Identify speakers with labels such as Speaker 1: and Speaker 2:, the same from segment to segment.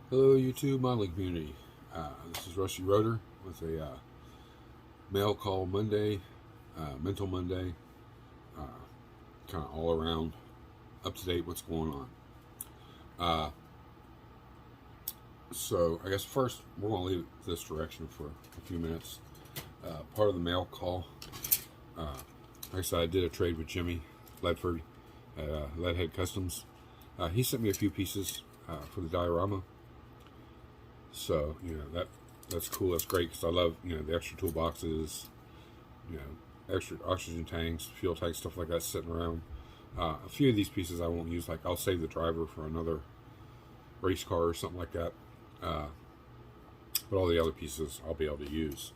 Speaker 1: Hello YouTube modeling community. This is Rusty Rotor with a mail call Monday, mental Monday, kind of all around up to date what's going on. So I guess first we're going to leave this direction for a few minutes. Part of the mail call, like I said, I did a trade with Jimmy Ledford at Leadhead Customs. He sent me a few pieces for the diorama. So, that's cool. That's great because I love, the extra toolboxes, extra oxygen tanks, fuel tanks, stuff like that sitting around. A few of these pieces I won't use. Like, I'll save the driver for another race car or something like that. But all the other pieces I'll be able to use.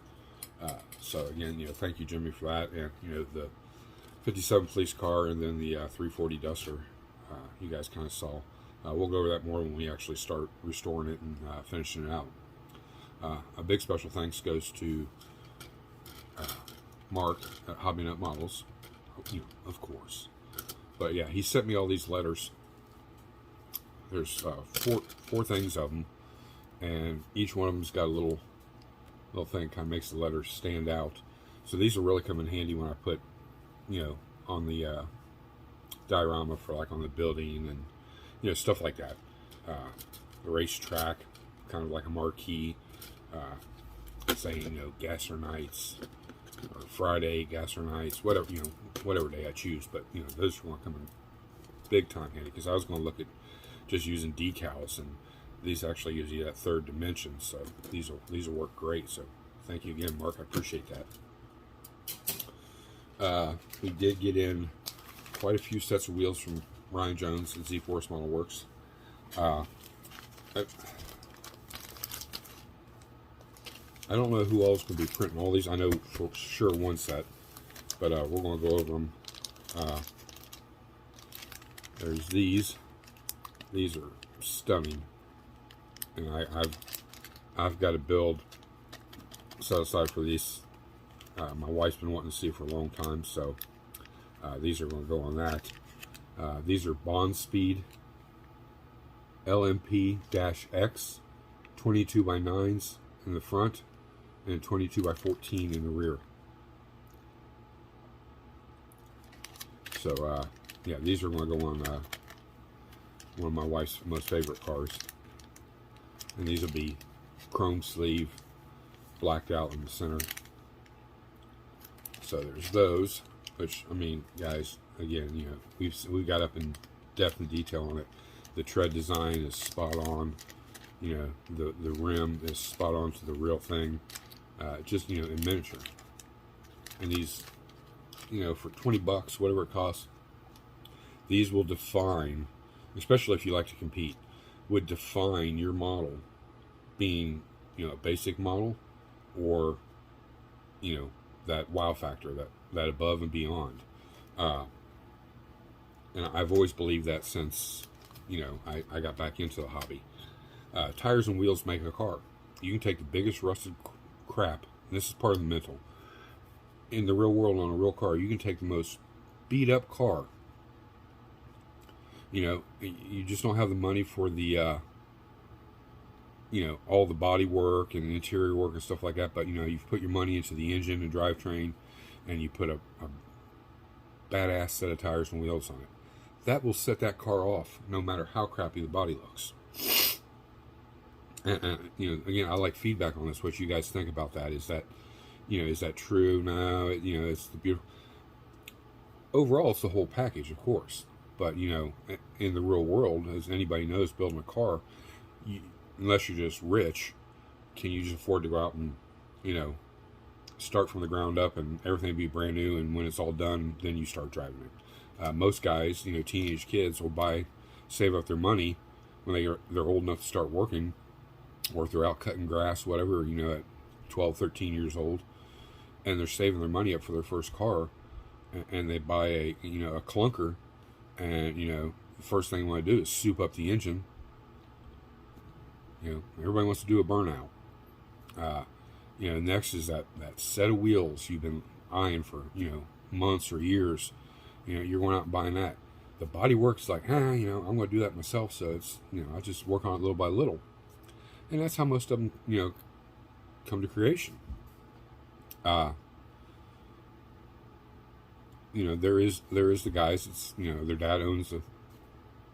Speaker 1: So, again, thank you, Jimmy, for that. And, the 57 police car and then the 340 Duster, you guys kind of saw. We'll go over that more when we actually start restoring it and finishing it out. A big special thanks goes to Mark at Hobby Nut Models, of course. But yeah, he sent me all these letters. There's four things of them, and each one of them's got a little thing kind of makes the letters stand out. So these will really come in handy when I put, on the diorama for like on the building and stuff like that. The racetrack, kind of like a marquee, saying, gas or nights, or Friday, gas or nights, whatever, whatever day I choose. But, those are going to come in big time handy because I was going to look at just using decals, and these actually gives you that third dimension. So these will work great. So thank you again, Mark. I appreciate that. We did get in quite a few sets of wheels from Ryan Jones at Z Force Model Works. I don't know who else could be printing all these. I know for sure one set, but we're going to go over them. There's these. These are stunning, and I've got to build set aside for these. My wife's been wanting to see for a long time, so these are going to go on that. These are Bond Speed LMP-X 22x9s in the front and 22x14 in the rear. So yeah, these are going to go on one of my wife's most favorite cars, and these will be chrome sleeve, blacked out in the center. So there's those, which, I mean, guys, again, we've got up in depth and detail on it. The tread design is spot on. The rim is spot on to the real thing. Just, in miniature. And these, for 20 bucks, whatever it costs, these will define, especially if you like to compete, would define your model being, a basic model or, that wow factor, that above and beyond. And I've always believed that since, I got back into the hobby. Tires and wheels make a car. You can take the biggest rusted crap, and this is part of the mental. In the real world, on a real car, you can take the most beat up car. You just don't have the money for the, all the body work and interior work and stuff like that. But, you've put your money into the engine and drivetrain, and you put a badass set of tires and wheels on it. That will set that car off no matter how crappy the body looks. And again, I like feedback on this. What you guys think about that? Is that, is that true? No, it's the beautiful. Overall, it's the whole package, of course. But, in the real world, as anybody knows, building a car, unless you're just rich, can you just afford to go out and, start from the ground up and everything be brand new, and when it's all done, then you start driving it. Most guys, teenage kids will save up their money when they're old enough to start working, or if they're out cutting grass, whatever, at 12, 13 years old, and they're saving their money up for their first car, and they buy a clunker, and, the first thing they want to do is soup up the engine. Everybody wants to do a burnout. Next is that set of wheels you've been eyeing for, months or years. You're going out and buying that. The body work's like, I'm going to do that myself. So it's, I just work on it little by little. And that's how most of them, you know, come to creation. You know, there is the guys. It's, you know, their dad owns a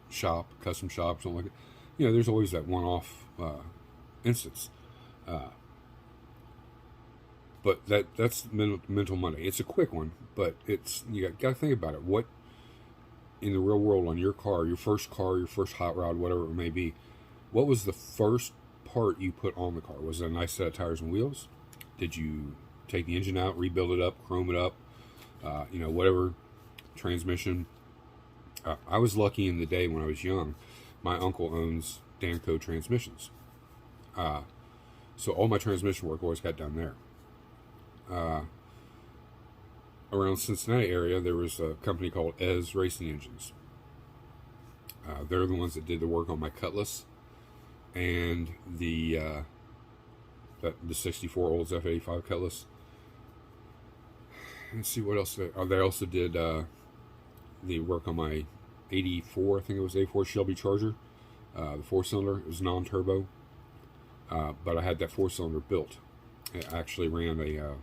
Speaker 1: shop, custom shop, something like that. You know, there's always that one-off instance. But that's mental Monday. It's a quick one, but it's, you got to think about it. What in the real world on your car, your first hot rod, whatever it may be, what was the first part you put on the car? Was it a nice set of tires and wheels? Did you take the engine out, rebuild it up, chrome it up, you know, whatever, transmission? I was lucky in the day when I was young. My uncle owns Danco transmissions. So all my transmission work always got done there. Around Cincinnati area, there was a company called Ez Racing Engines. They're the ones that did the work on my Cutlass and the 64 Olds F85 Cutlass. Let's see what else. They also did the work on my 84, I think it was 84 Shelby Charger, the 4-cylinder. It was non-turbo, but I had that 4-cylinder built. It actually ran a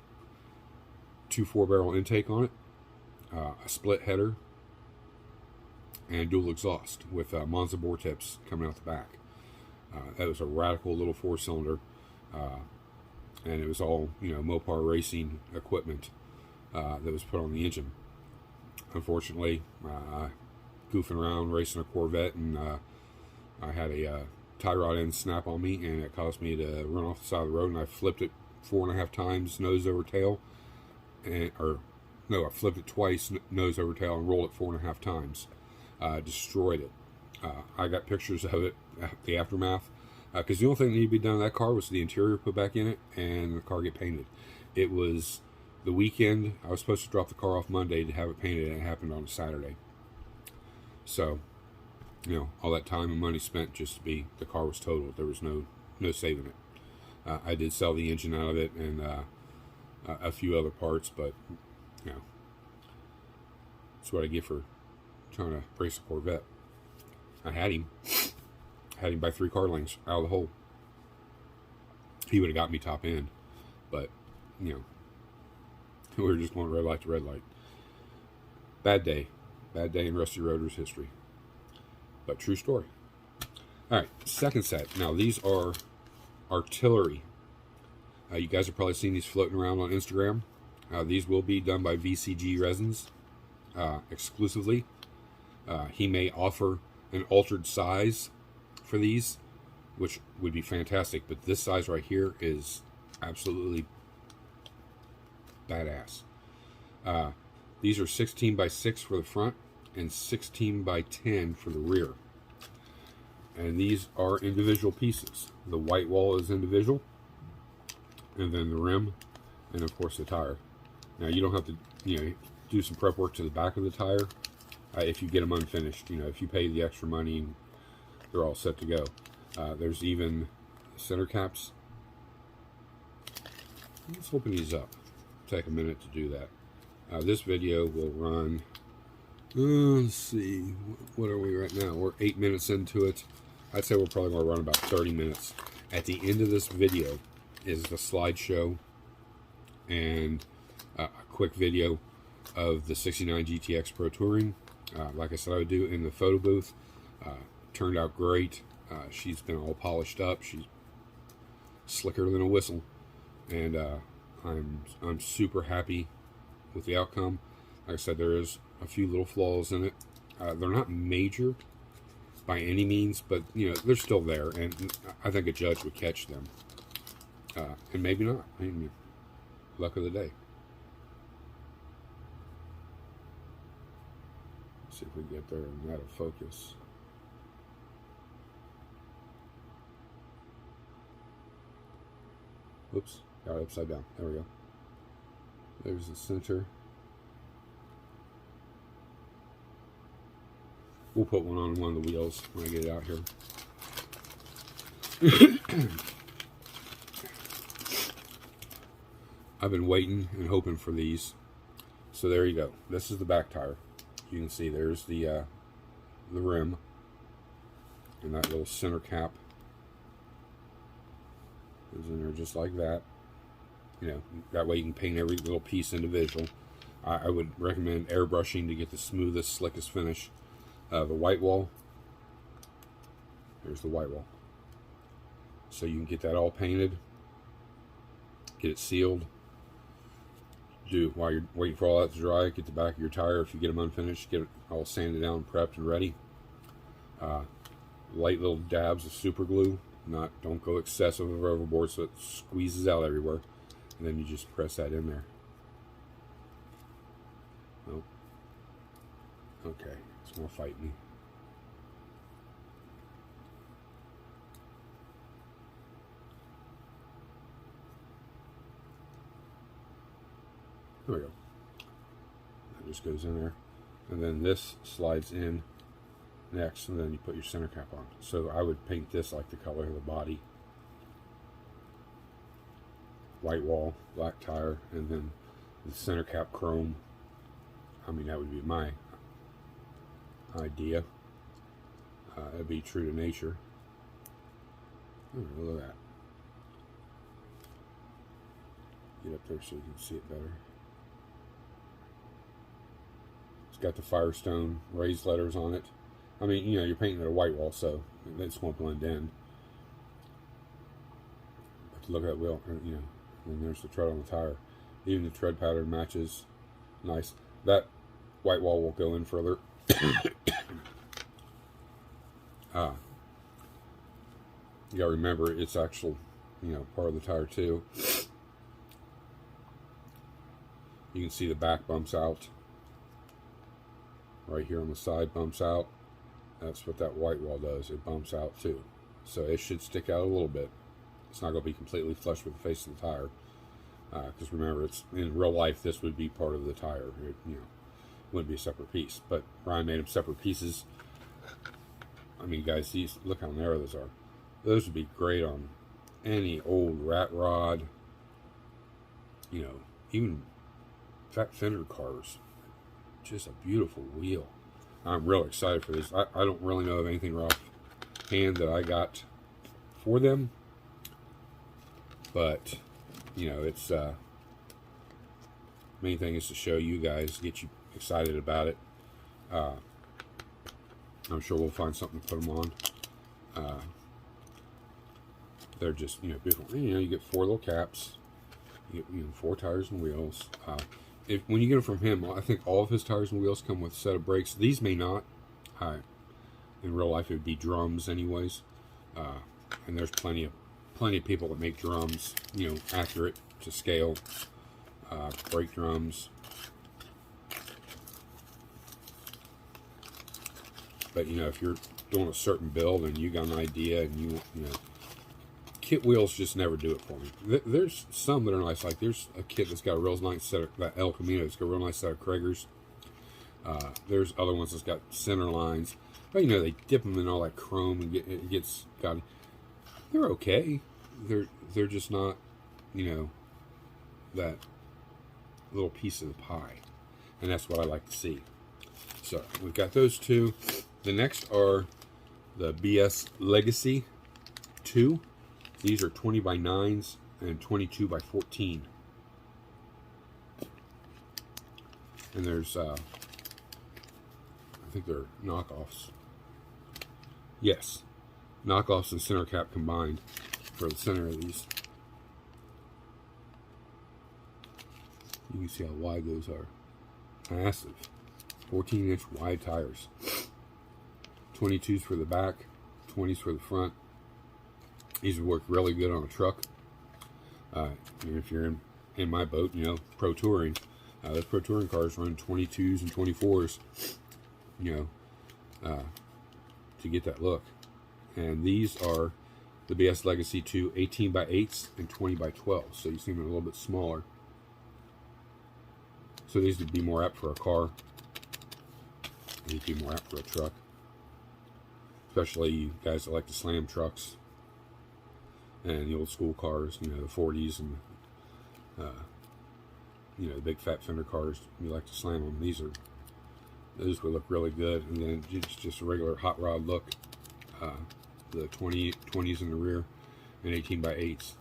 Speaker 1: 2 4-barrel intake on it, a split header, and dual exhaust with Monza bore tips coming out the back. That was a radical little 4-cylinder, and it was all, you know, Mopar racing equipment that was put on the engine. Unfortunately, goofing around racing a Corvette, and I had a tie rod end snap on me, and it caused me to run off the side of the road, and I flipped it 4.5 times nose over tail, I flipped it twice nose over tail and rolled it 4.5 times. Destroyed it. I got pictures of it, the aftermath, because the only thing that needed to be done to that car was the interior put back in it and the car get painted. It was the weekend. I was supposed to drop the car off Monday to have it painted, and it happened on a Saturday. So, you know, all that time and money spent just to be, the car was totaled. There was no saving it. I did sell the engine out of it and a few other parts, but, you know, that's what I get for trying to race a Corvette. I had him by 3 car lengths out of the hole. He would have got me top end, but, you know, we were just going red light to red light. Bad day in Rusty Rotor's history, but true story. All right, second set. Now these are artillery. You guys have probably seen these floating around on Instagram. These will be done by VCG Resins exclusively. He may offer an altered size for these, which would be fantastic, but this size right here is absolutely badass. These are 16 by 6 for the front and 16 by 10 for the rear. And these are individual pieces. The white wall is individual, and then the rim, and of course the tire. Now you don't have to, you know, do some prep work to the back of the tire if you get them unfinished. You know, if you pay the extra money, they're all set to go. There's even center caps. Let's open these up. Take a minute to do that. This video will run, let's see, what are we right now? We're 8 minutes into it. I'd say we're probably going to run about 30 minutes. At the end of this video is the slideshow and a quick video of the 69 GTX Pro Touring. Like I said, I would do in the photo booth. Turned out great. She's been all polished up. She's slicker than a whistle, and I'm super happy with the outcome. Like I said, there is a few little flaws in it. They're not major by any means, but you know, they're still there, and I think a judge would catch them, and maybe not. I mean, luck of the day. Let's see if we can get there and that'll focus. Oops, got it upside down. There we go. There's the center. We'll put one on one of the wheels when I get it out here. I've been waiting and hoping for these. So there you go. This is the back tire. You can see there's the rim and that little center cap. Goes in there just like that. You know, that way you can paint every little piece individual. I would recommend airbrushing to get the smoothest, slickest finish. The white wall, there's the white wall. So you can get that all painted, get it sealed. Do while you're waiting for all that to dry, get the back of your tire, if you get them unfinished, get it all sanded down, prepped and ready. Light little dabs of super glue, don't go excessive or overboard so it squeezes out everywhere. And then you just press that in there. Oh. Okay, it's gonna fight me. There we go. That just goes in there. And then this slides in next, and then you put your center cap on. So I would paint this like the color of the body. White wall, black tire, and then the center cap chrome. I mean, that would be my idea. It'd be true to nature. Oh, look at that. Get up there so you can see it better. It's got the Firestone raised letters on it. I mean, you know, you're painting it a white wall, so this won't blend in. But look at that wheel, you know, and there's the tread on the tire. Even the tread pattern matches. Nice. That white wall will go in further. You gotta remember, it's actual, you know, part of the tire too. You can see the back bumps out. Right here on the side bumps out. That's what that white wall does. It bumps out too. So it should stick out a little bit. It's not going to be completely flush with the face of the tire. Because remember, it's in real life, this would be part of the tire. It, you know, wouldn't be a separate piece. But Ryan made them separate pieces. I mean, guys, these, look how narrow those are. Those would be great on any old rat rod. You know, even fat fender cars. Just a beautiful wheel. I'm real excited for this. I don't really know of anything offhand that I got for them, but you know, it's main thing is to show you guys, get you excited about it. I'm sure we'll find something to put them on. They're just, you know, beautiful. You know, you get 4 little caps, you get, you know, 4 tires and wheels. When you get them from him, I think all of his tires and wheels come with a set of brakes. These may not. In real life, it would be drums, anyways. And there's plenty of people that make drums, you know, accurate to scale. Brake drums. But you know, if you're doing a certain build and you got an idea and you know. Kit wheels just never do it for me. There's some that are nice. Like there's a kit that's got a real nice set of that El Camino. It's got a real nice set of Kragers. There's other ones that's got center lines, but you know they dip them in all that chrome and it gets got. They're okay. They're just not, you know, that little piece of the pie, and that's what I like to see. So we've got those two. The next are the BS Legacy 2. These are 20 by 9s and 22 by 14. And there's, I think they're knockoffs. Yes, knockoffs and center cap combined for the center of these. You can see how wide those are. Massive. 14-inch wide tires. 22s for the back, 20s for the front. These would work really good on a truck. If you're in my boat, you know, pro touring, those pro touring cars run 22s and 24s, you know, to get that look. And these are the BS Legacy 2 18 by 8s and 20 by 12. So you see them a little bit smaller. So these would be more apt for a car. These would be more apt for a truck. Especially you guys that like to slam trucks. And the old school cars, you know, the 40s and, you know, the big fat fender cars, you like to slam them. Those would look really good. And then just a regular hot rod look. The 20s in the rear and 18 by 8s.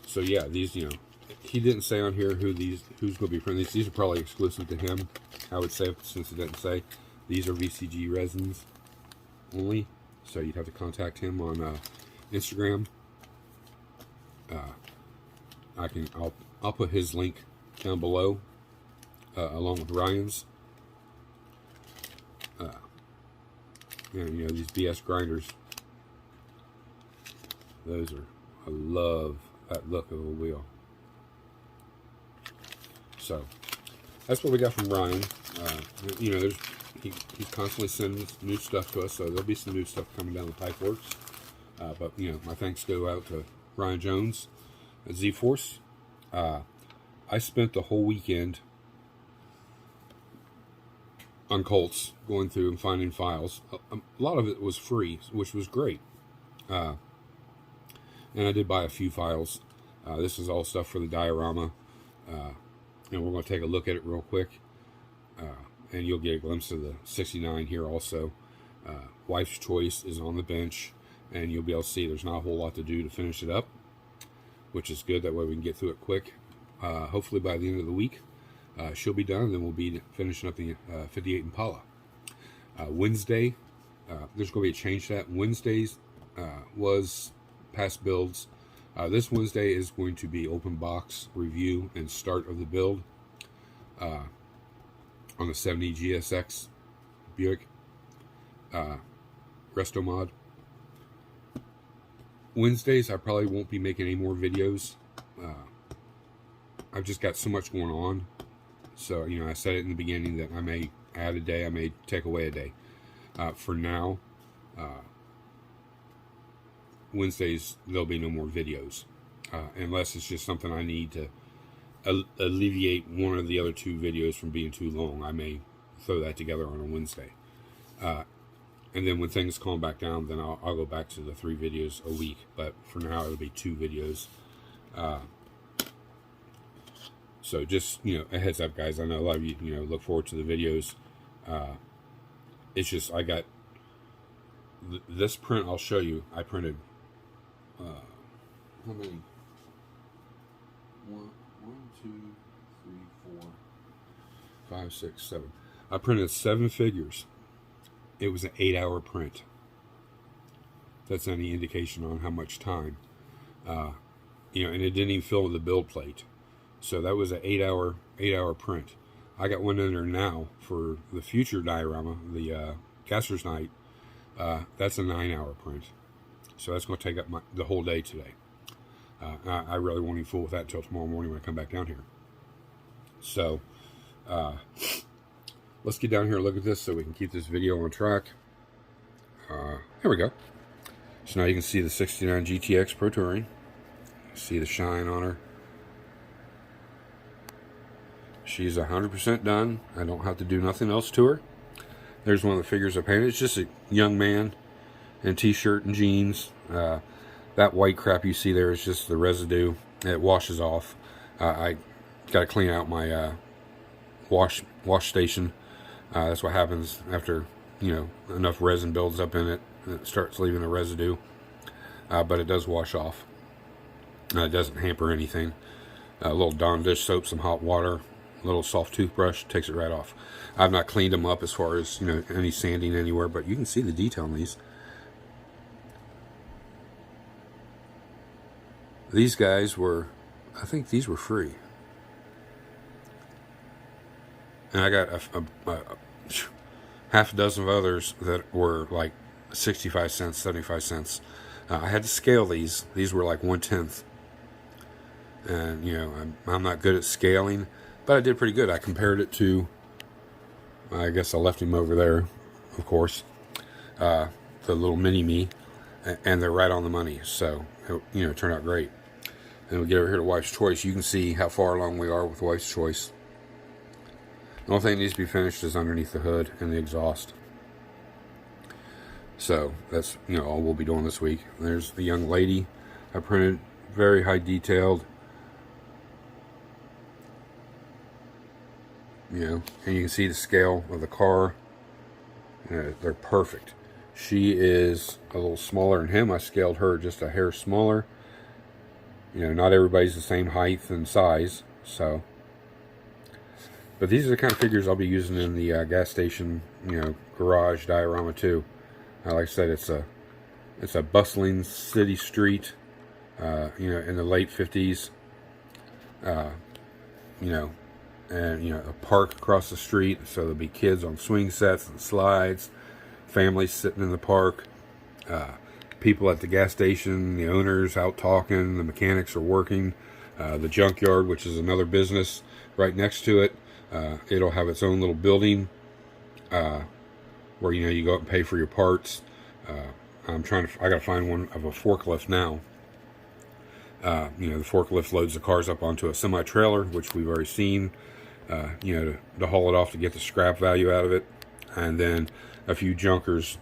Speaker 1: So yeah, these, you know, he didn't say on here who's going to be printing these. These are probably exclusive to him, I would say, since it didn't say. These are VCG resins only, so you'd have to contact him on Instagram. I'll put his link down below, along with Ryan's. And you know, these BS grinders, those are, I love that look of a wheel. So that's what we got from Ryan. You know, he's constantly sending new stuff to us, so there'll be some new stuff coming down the pipe works. But you know, my thanks go out to Ryan Jones at Z-Force. I spent the whole weekend on Colts going through and finding files. A lot of it was free, which was great. And I did buy a few files. This is all stuff for the diorama. And we're going to take a look at it real quick. And you'll get a glimpse of the 69 here also. Wife's Choice is on the bench. And you'll be able to see there's not a whole lot to do to finish it up, which is good. That way we can get through it quick. Hopefully by the end of the week, she'll be done. Then we'll be finishing up the 58 Impala. Wednesday, there's going to be a change to that. Wednesdays was past builds. This Wednesday is going to be open box review and start of the build on the 70 GSX Buick Resto Mod. Wednesdays, I probably won't be making any more videos. I've just got so much going on. So, you know, I said it in the beginning that I may add a day, I may take away a day. For now, Wednesdays, there'll be no more videos. Unless it's just something I need to alleviate one of the other two videos from being too long. I may throw that together on a Wednesday. And then when things calm back down, then I'll go back to the 3 videos a week. But for now, it'll be 2 videos. So just, you know, a heads up, guys. I know a lot of you, you know, look forward to the videos. It's just, I got this print. I'll show you. I printed how many? 1, 2, 3, 4, 5, 6, 7. I printed 7 figures. It was an 8-hour print. That's any indication on how much time. You know, and it didn't even fill the build plate. So that was an 8-hour print. I got one in there now for the future diorama, the Gasser's Night. That's a 9-hour print. So that's going to take up the whole day today. I really won't even fool with that until tomorrow morning when I come back down here. So let's get down here and look at this so we can keep this video on track. Here we go. So now you can see the 69 GTX Pro Touring. See the shine on her. She's 100% done. I don't have to do nothing else to her. There's one of the figures I painted. It's just a young man in t-shirt and jeans. That white crap you see there is just the residue. It washes off. I got to clean out my wash station. That's what happens after, you know, enough resin builds up in it. It starts leaving a residue. But it does wash off. It doesn't hamper anything. A little Dawn dish soap, some hot water, a little soft toothbrush, takes it right off. I've not cleaned them up as far as, you know, any sanding anywhere, but you can see the detail on these. These guys were, I think these were free. And I got a half a dozen of others that were like 65 cents, 75 cents. I had to scale these. These were like 1/10. And, you know, I'm not good at scaling, but I did pretty good. I compared it to, I guess I left him over there, of course, the little mini-me, and they're right on the money. So, you know, it turned out great. And we get over here to Wife's Choice. You can see how far along we are with Wife's Choice. The only thing that needs to be finished is underneath the hood and the exhaust. So, that's, you know, all we'll be doing this week. There's the young lady I printed, very high detailed. You know, and you can see the scale of the car. They're perfect. She is a little smaller than him. I scaled her just a hair smaller. You know, not everybody's the same height and size, so. But these are the kind of figures I'll be using in the gas station, you know, garage diorama too. Like I said, it's a bustling city street, you know, in the late 50s. You know, and you know, a park across the street, so there'll be kids on swing sets and slides, families sitting in the park, people at the gas station, the owners out talking, the mechanics are working, the junkyard, which is another business right next to it. It'll have its own little building where, you know, you go up and pay for your parts. I gotta find one of a forklift now. You know, the forklift loads the cars up onto a semi-trailer, which we've already seen, you know, to haul it off to get the scrap value out of it. And then a few junkers,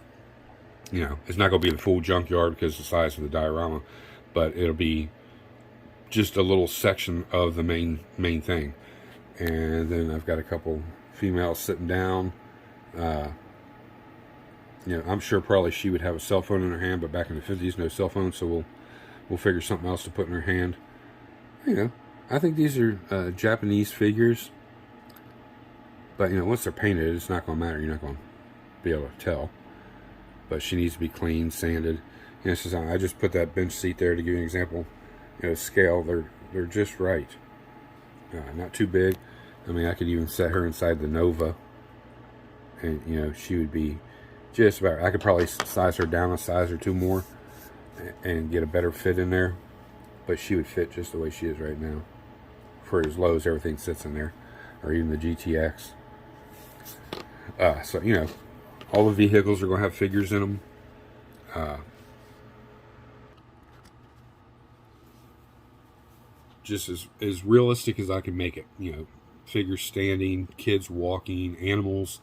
Speaker 1: you know, it's not going to be the full junkyard because of the size of the diorama, but it'll be just a little section of the main thing. And then I've got a couple females sitting down. You know, I'm sure probably she would have a cell phone in her hand, but back in the 50s, no cell phone, so we'll figure something else to put in her hand. You know, I think these are Japanese figures, but you know, once they're painted, it's not going to matter. You're not going to be able to tell. But she needs to be cleaned, sanded. You know, I just put that bench seat there to give you an example. You know, scale, they're just right. Not too big. I mean, I could even set her inside the Nova, and you know, she would be just about. I could probably size her down a size or two more and get a better fit in there, but she would fit just the way she is right now. For as low as everything sits in there, or even the GTX. So you know, all the vehicles are going to have figures in them. Just as realistic as I can make it. You know, figures standing, kids walking, animals.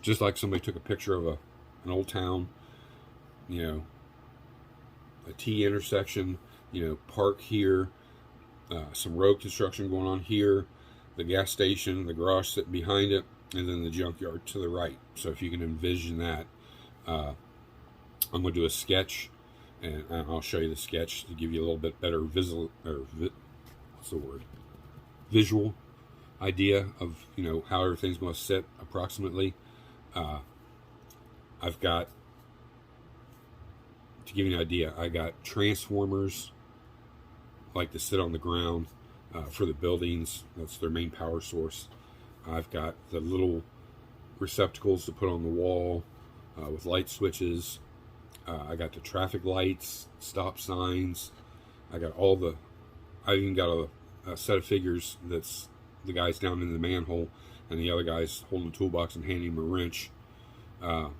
Speaker 1: Just like somebody took a picture of an old town. You know, a T intersection. You know, park here. Some road construction going on here. The gas station, the garage sitting behind it, and then the junkyard to the right. So if you can envision that, I'm going to do a sketch, and I'll show you the sketch to give you a little bit better visual idea of, you know, how everything's going to sit approximately. I've got, to give you an idea, I got transformers like to sit on the ground for the buildings. That's their main power source. I've got the little receptacles to put on the wall with light switches. I got the traffic lights, stop signs. I even got a set of figures that's the guy's down in the manhole and the other guy's holding a toolbox and handing him a wrench. And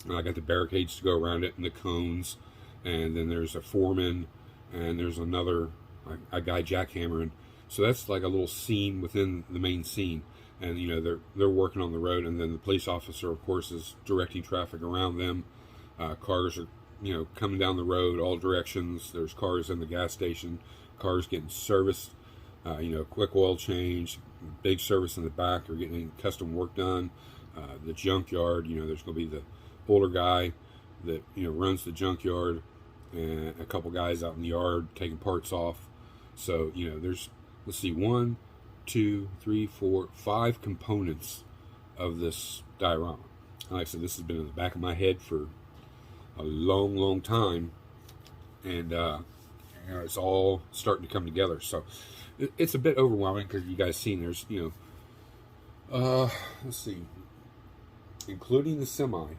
Speaker 1: I got the barricades to go around it and the cones. And then there's a foreman and there's another a guy jackhammering. So that's like a little scene within the main scene. And you know, they're working on the road, and then the police officer, of course, is directing traffic around them. Cars are, you know, coming down the road all directions. There's cars in the gas station, cars getting serviced, you know, quick oil change, big service in the back, or getting custom work done. The junkyard, you know, there's going to be the older guy that, you know, runs the junkyard, and a couple guys out in the yard taking parts off. So, you know, there's, let's see, 1, 2, 3, 4, 5 components of this diorama. And like I said, this has been in the back of my head for a long time, and you know, it's all starting to come together. So it's a bit overwhelming because you guys seen there's, you know, let's see, including the semi,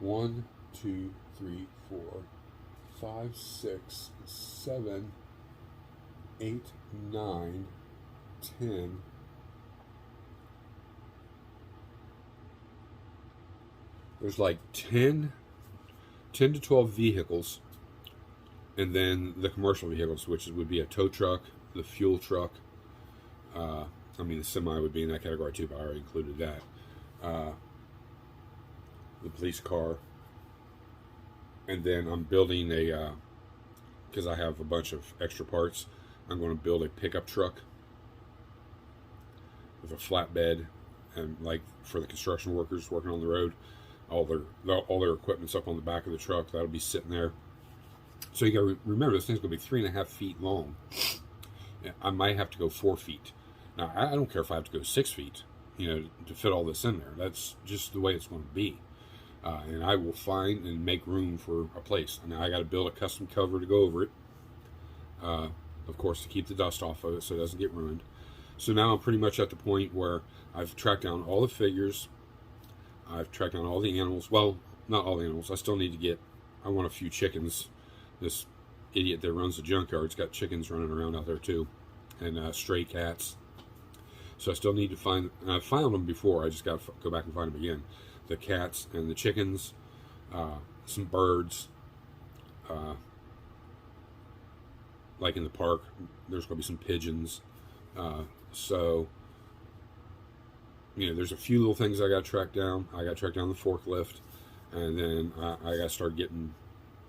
Speaker 1: 1, 2, 3, 4, 5, 6, 7, 8, 9, 10. There's like 10 to 12 vehicles, and then the commercial vehicles, which would be a tow truck, the fuel truck. I mean, the semi would be in that category too, but I already included that. The police car. And then I'm building because I have a bunch of extra parts, I'm going to build a pickup truck with a flatbed, and like for the construction workers working on the road, all their equipment's up on the back of the truck. That'll be sitting there. So you got to remember, this thing's going to be 3.5 feet long. I might have to go 4 feet. Now, I don't care if I have to go 6 feet, to fit all this in there. That's just the way it's going to be. And I will find and make room for a place. Now, I got to build a custom cover to go over it. Of course, to keep the dust off of it so it doesn't get ruined. So now I'm pretty much at the point where I've tracked down all the figures. I've tracked down all the animals. Well, not all the animals. I still need to get, I want a few chickens. This idiot that runs the junkyard's got chickens running around out there too. And stray cats. So I still need to find, and I've found them before. I just got to go back and find them again. The cats and the chickens. Some birds. Like in the park, there's going to be some pigeons. So, there's a few little things I got to track down. I got to track down the forklift, and then I got to start getting,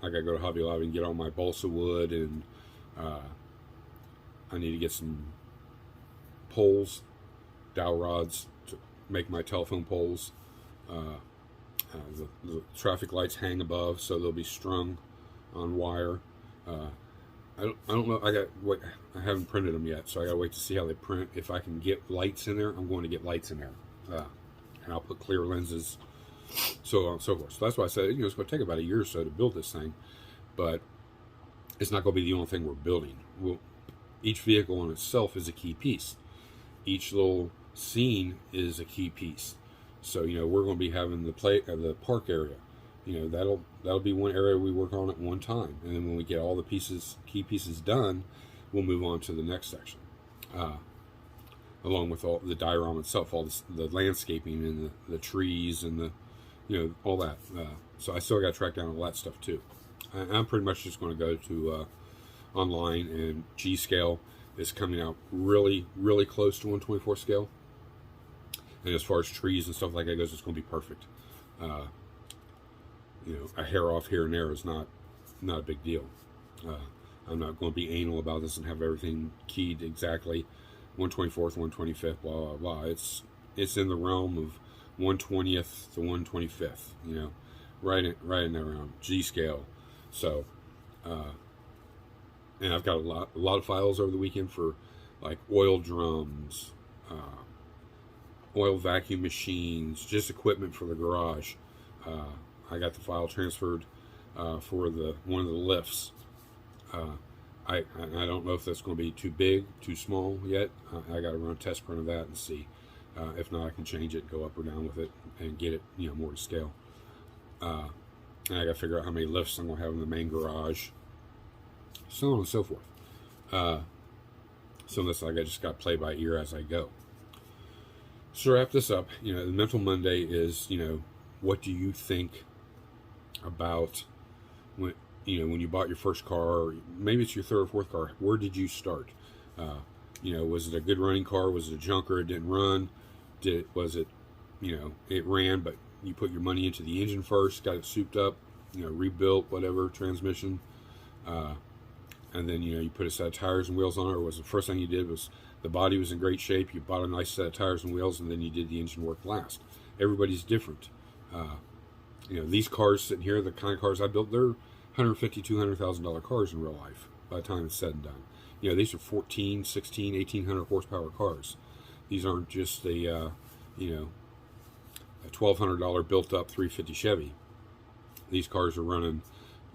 Speaker 1: I got to go to Hobby Lobby and get all my balsa wood, and I need to get some poles, dowel rods to make my telephone poles. The traffic lights hang above, so they'll be strung on wire. I don't know. I haven't printed them yet, so I gotta wait to see how they print. If I can get lights in there, I'm going to get lights in there, and I'll put clear lenses, so on and so forth. So that's why I said it's going to take about a year or so to build this thing, but it's not going to be the only thing we're building. Each vehicle in itself is a key piece. Each little scene is a key piece. So we're going to be having the park area. That'll be one area we work on at one time, and then when we get all the key pieces done, we'll move on to the next section, along with all the diorama itself, all the landscaping and the trees and the all that. So I still got to track down all that stuff too. I'm pretty much just going to go to online, and G scale is coming out really, really close to 1/24 scale. And as far as trees and stuff like that goes, it's going to be perfect. A hair off here and there is not a big deal. I'm not going to be anal about this and have everything keyed exactly 1/24th, 1/25th, blah, blah, blah. It's in the realm of 1/20th to 1/25th, right in that realm, G scale. So, and I've got a lot of files over the weekend for like oil drums, oil vacuum machines, just equipment for the garage. I got the file transferred for one of the lifts. I don't know if that's going to be too big, too small yet. I got to run a test print of that and see. If not, I can change it, go up or down with it, and get it more to scale. And I got to figure out how many lifts I'm going to have in the main garage, so on and so forth. So this I just got to play by ear as I go. So to wrap this up, the Mental Monday is, what do you think about when you bought your first car, or maybe it's your third or fourth car? Where did you start? Was it a good running car? Was it a junker? It didn't run? Was it, it ran, but you put your money into the engine first, got it souped up, rebuilt, whatever, transmission, and then, you put a set of tires and wheels on it, or was the first thing you did was the body was in great shape, you bought a nice set of tires and wheels, and then you did the engine work last? Everybody's different. These cars sitting here, the kind of cars I built, they're $150,000, $200,000 cars in real life by the time it's said and done. These are 14, 16, 1,800 horsepower cars. These aren't just a $1,200 built-up 350 Chevy. These cars are running,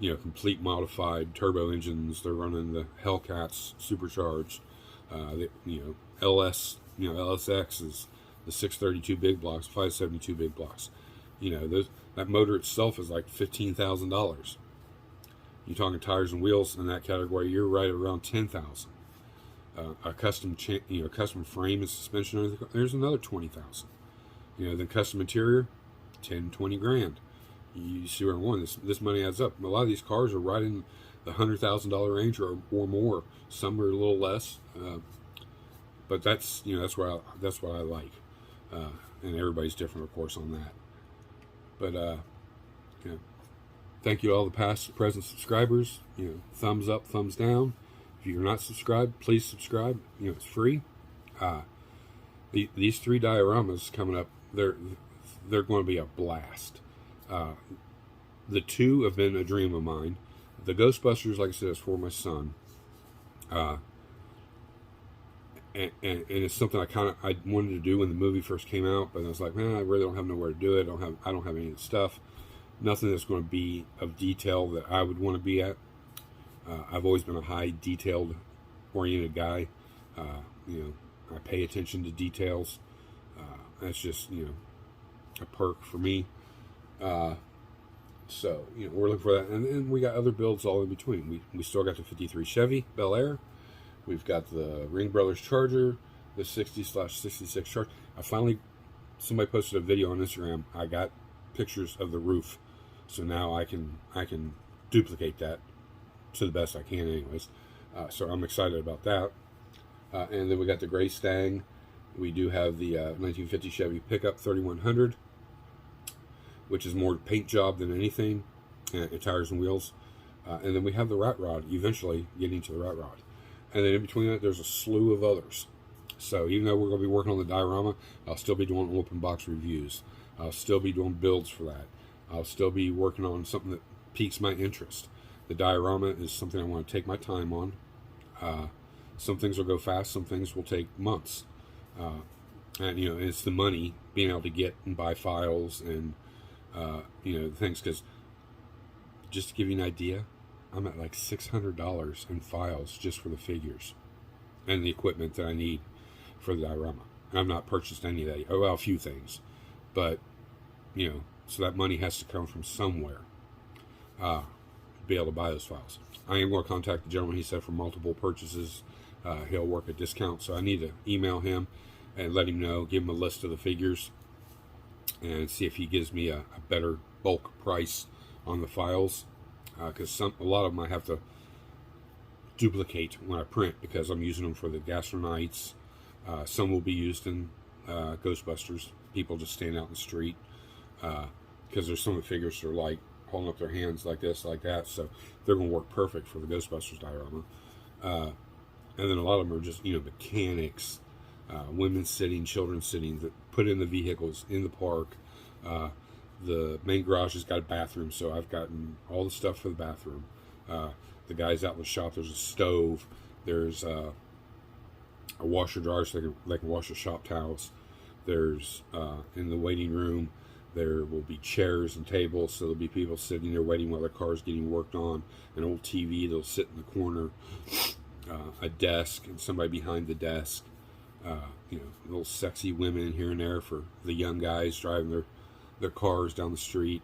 Speaker 1: complete modified turbo engines. They're running the Hellcats supercharged. LSX is the 632 big blocks, 572 big blocks. That motor itself is like $15,000. You're talking tires and wheels in that category, you're right around $10,000. A custom, custom frame and suspension, there's another $20,000. Then custom interior, 10, 20 grand. You see where I'm going. This money adds up. A lot of these cars are right in the $100,000 range or more. Some are a little less, but that's what I like. And everybody's different, of course, on that. But thank you to all the past, present subscribers. Thumbs up, thumbs down. If you're not subscribed, please subscribe. It's free. These 3 dioramas coming up, they're going to be a blast. The 2 have been a dream of mine. The Ghostbusters, like I said, is for my son. And it's something I wanted to do when the movie first came out, but I was like, man, I really don't have nowhere to do it. I don't have any of the stuff. Nothing that's going to be of detail that I would want to be at. I've always been a high detailed oriented guy. I pay attention to details. That's just, a perk for me. So, we're looking for that. And then we got other builds all in between. We still got the 53 Chevy Bel Air. We've got the Ring Brothers Charger, the 60/66 Charger. Somebody posted a video on Instagram. I got pictures of the roof. So now I can duplicate that to the best I can anyways. So I'm excited about that. And then we got the Gray Stang. We do have the 1950 Chevy pickup 3100, which is more paint job than anything, and tires and wheels. And then we have the Rat Rod, eventually getting to the Rat Rod. And then in between that, there's a slew of others. So even though we're going to be working on the diorama, I'll still be doing open box reviews. I'll still be doing builds for that. I'll still be working on something that piques my interest. The diorama is something I want to take my time on. Some things will go fast, some things will take months. And it's the money, being able to get and buy files and things. Because just to give you an idea, I'm at like $600 in files just for the figures and the equipment that I need for the diorama. I've not purchased any of that. Oh, well, a few things, but so that money has to come from somewhere. Be able to buy those files. I am going to contact the gentleman. He said for multiple purchases, he'll work a discount. So I need to email him and let him know, give him a list of the figures, and see if he gives me a better bulk price on the files. Because a lot of them I have to duplicate when I print because I'm using them for the Gastronites. Some will be used in Ghostbusters. People just stand out in the street. Because there's some of the figures that are like holding up their hands like this, like that. So they're going to work perfect for the Ghostbusters diorama. And then a lot of them are just, mechanics, women sitting, children sitting, that put in the vehicles in the park. The main garage has got a bathroom, so I've gotten all the stuff for the bathroom. The guys out in the shop, there's a stove, there's a washer dryer so they can wash the shop towels. There's in the waiting room, there will be chairs and tables, so there'll be people sitting there waiting while their car's getting worked on. An old TV, they'll sit in the corner. A desk and somebody behind the desk. Little sexy women here and there for the young guys driving their cars down the street.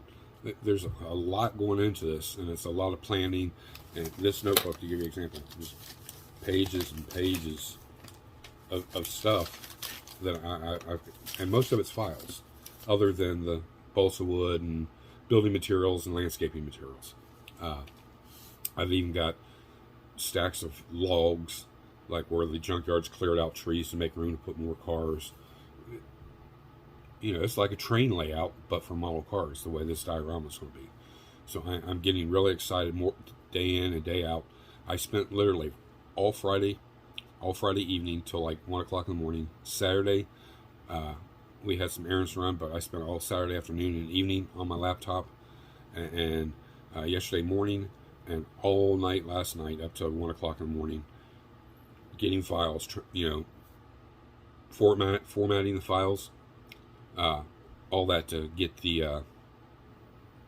Speaker 1: There's a lot going into this, and it's a lot of planning. And this notebook, to give you an example, just pages and pages of stuff that and most of it's files, other than the balsa wood and building materials and landscaping materials. I've even got stacks of logs, like where the junkyard's cleared out trees to make room to put more cars. It's like a train layout, but for model cars, the way this diorama is going to be. So I'm getting really excited, more day in and day out. I spent literally all Friday evening till like 1 o'clock in the morning. Saturday, we had some errands to run, but I spent all Saturday afternoon and evening on my laptop, and yesterday morning and all night last night up till 1 o'clock in the morning, getting files, formatting the files, all that to get the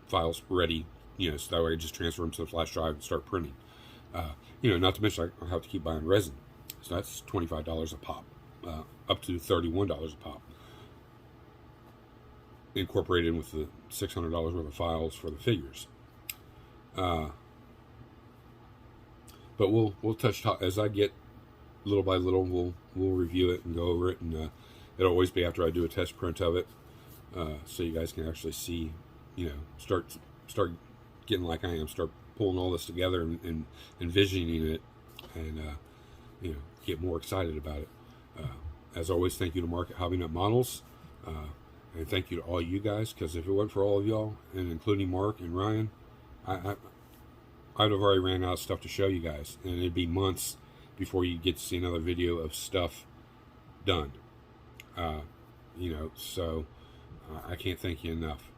Speaker 1: files ready, so that way I just transfer them to the flash drive and start printing. Not to mention I have to keep buying resin, so that's $25 a pop, up to $31 a pop, incorporated in with the $600 worth of files for the figures. But we'll touch as I get little by little. We'll review it and go over it, and it'll always be after I do a test print of it, so you guys can actually see, start getting like I am, start pulling all this together and envisioning it, and get more excited about it. As always, thank you to Mark at Hobby Nut Models, and thank you to all you guys, because if it wasn't for all of y'all, and including Mark and Ryan, I'd have already ran out of stuff to show you guys, and it'd be months before you get to see another video of stuff done. So I can't thank you enough.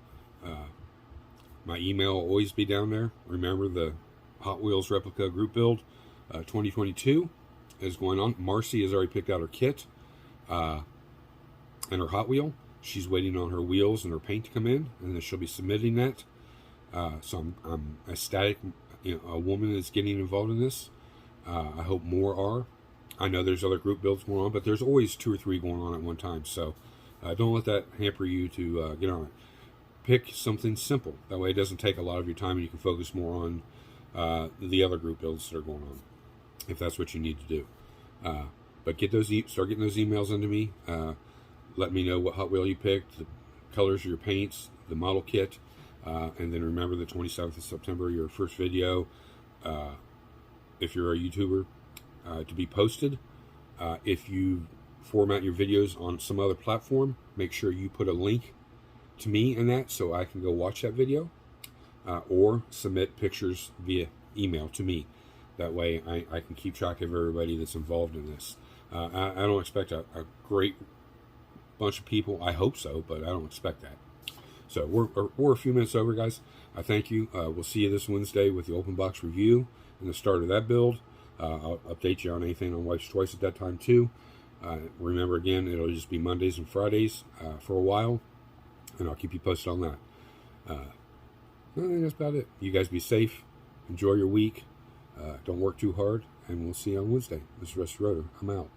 Speaker 1: My email will always be down there. Remember, the Hot Wheels replica group build 2022 is going on. Marcy has already picked out her kit and her Hot Wheel. She's waiting on her wheels and her paint to come in, and then she'll be submitting that. So I'm ecstatic. A woman is getting involved in this. I hope more are. I know there's other group builds going on, but there's always 2 or 3 going on at one time. So don't let that hamper you to get on it. Pick something simple. That way it doesn't take a lot of your time, and you can focus more on the other group builds that are going on, if that's what you need to do. But start getting those emails into me. Let me know what Hot Wheel you picked, the colors of your paints, the model kit, and then remember the 27th of September, your first video, if you're a YouTuber, to be posted. If you format your videos on some other platform, make sure you put a link to me in that so I can go watch that video, or submit pictures via email to me. That way I can keep track of everybody that's involved in this. I don't expect a great bunch of people. I hope so, but I don't expect that. So we're a few minutes over, guys. I thank you. We'll see you this Wednesday with the open box review and the start of that build. I'll update you on anything on Wipes Twice at that time too. Remember, again, it'll just be Mondays and Fridays for a while, and I'll keep you posted on that. I think that's about it. You guys be safe. Enjoy your week. Don't work too hard, and we'll see you on Wednesday. This is Rusty Rotor. I'm out.